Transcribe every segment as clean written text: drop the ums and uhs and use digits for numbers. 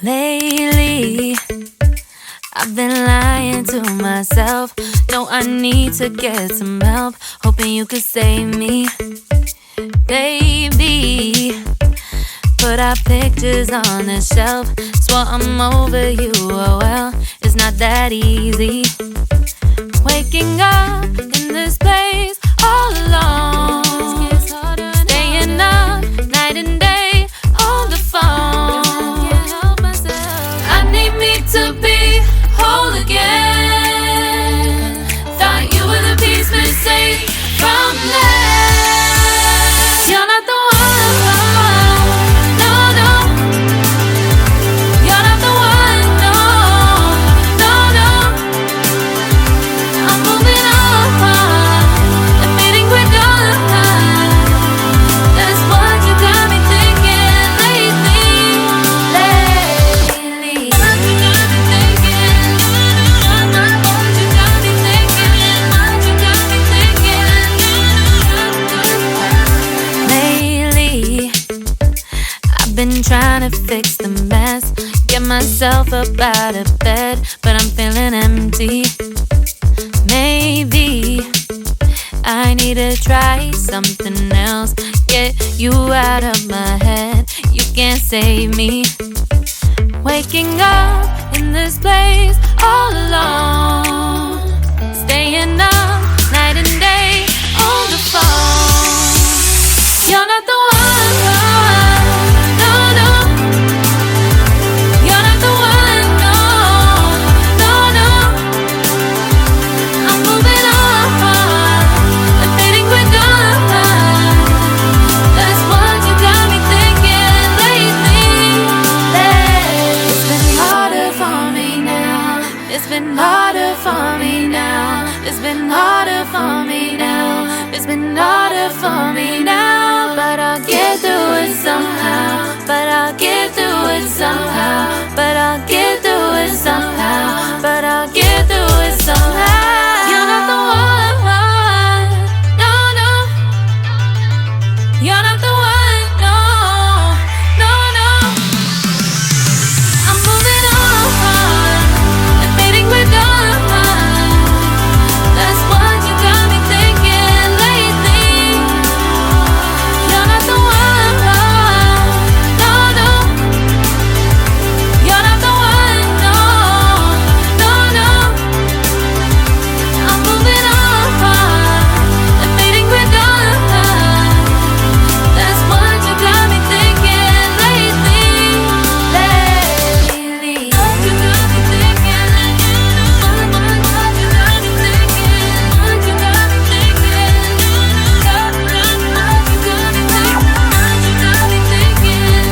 Lately, I've been lying to myself. No, I need to get some help. Hoping you could save me, baby. Put our pictures on the shelf. Swore I'm over you, oh well, it's not that easy. Waking up in this place all alone, staying up night and day on the phone. I need me to be whole again. Thought you were the piece missing from left. You're not the one, no, no. You're not the one, no, no, no. I'm moving on and meeting we're done. That's what you got me thinking lately. What you got me thinking? What you got me thinking? What you got me thinking? Lately, I've been trying to fix the mess, get myself up out of bed, but I'm feeling empty. Maybe I need to try something else. Get you out of my head, you can't save me. Waking up in this place all alone, staying up night and day on the phone. You're not the one, no, no. You're not the one, no, no, no. I'm moving on and feeling we're done. That's what you got me thinking lately. It's been harder for me now. It's been harder for me now. It's been harder for me now. It's been harder for me now. But I'll get through it somehow. But I'll get through it somehow. But I'll get through it somehow. But I'll get through it somehow. You're not the one, no, no. You're not the one, no, no, no. I'm moving on and meeting we're done. That's what you got me thinking lately. You're not the one, no, no. You're not the one, no, no, no. I'm moving on and meeting we're done. That's what you got me thinking lately. What you got me thinking? What you got me thinking? What you got me thinking? What you got me thinking? What you got me thinking?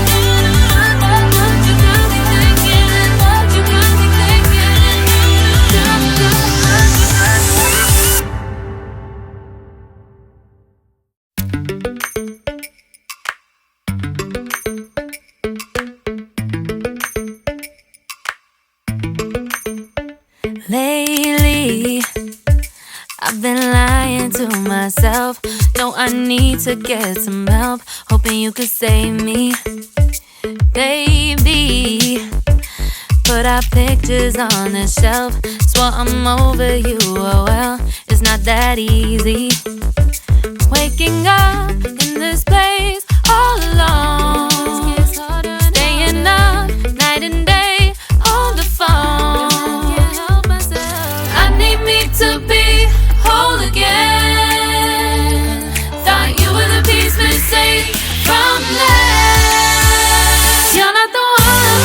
What you got me thinking? What you got me thinking? Lately, I've been lying to myself. No, I need to get some help. Hoping you could save me, baby. Put our pictures on the shelf. Swore I'm over you, oh well, it's not that easy. Waking up in this place all alone, staying up night and day on the phone. I need me to be whole again. Thought you were the piece missing from left. You're not the one,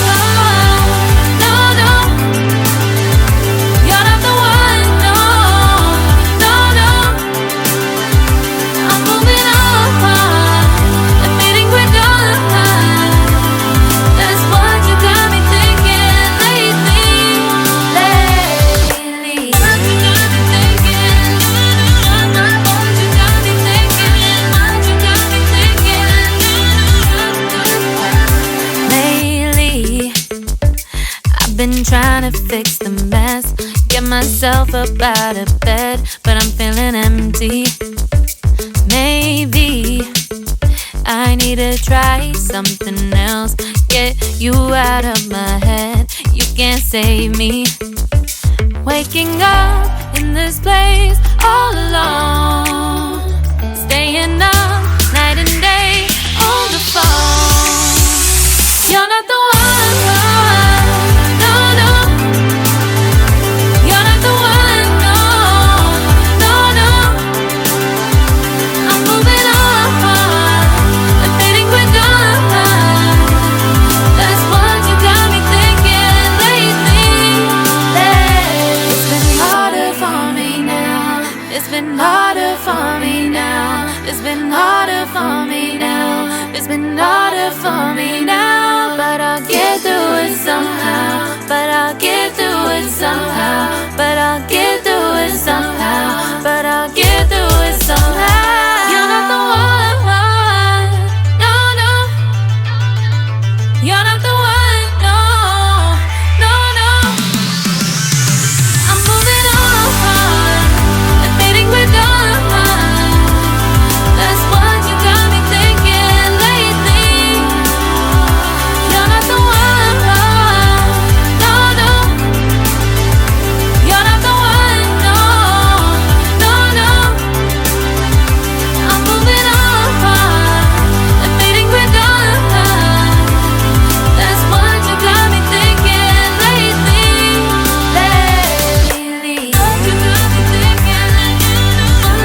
no, no. You're not the one, no, no, no. I'm moving on and meeting we're done. That's what you got me thinking lately. What you got me thinking? What you got me thinking? What you got me thinking? Lately, I've been trying to fix the mess, get myself up out of bed, but I'm I'm feeling empty. Maybe I need to try something else. Get you out of my head. You can't save me. Waking up in this place all alone. Staying up night and day on the phone. You're not the one, no, no. You're not the one, no, no, no. I'm moving on, I'm fading quicker. That's what you got me thinking lately. It's been harder for me now. It's been harder for me now. It's been harder for me now. It's been harder for me now. But I'll get through it somehow. But I'll get through it somehow. But I'll get through it somehow. But I'll get through it somehow. You're not the one, no, no. You're not the one, no, no, no. I'm moving on, I'm fading quicker. That's what you got me thinking lately. You're not the one, no, no. You're not the one, no, no, no. I'm moving on, I'm fading quicker. That's what you got me thinking lately. Lately. What you got me thinking. What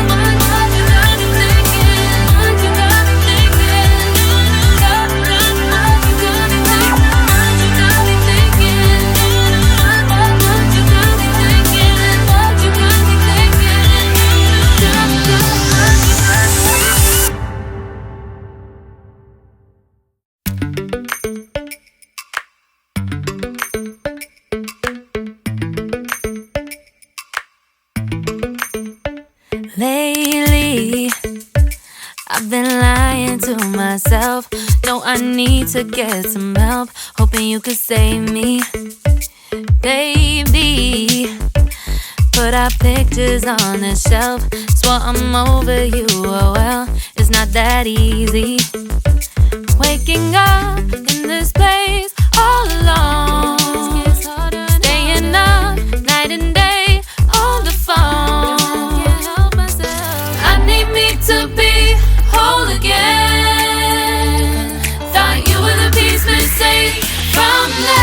you got me thinking. What you got me thinking. What you got me thinking. What you got me thinking. What you got me thinking. What you got me thinking. Lately, I've been lying to myself. No, I need to get some help. Hoping you could save me, baby. Put our pictures on the shelf. Swore I'm over you, oh well, it's not that easy. Waking up in this place all alone. Staying up night and day on the phone. I need me to be whole again. Thought you were the piece missing from that.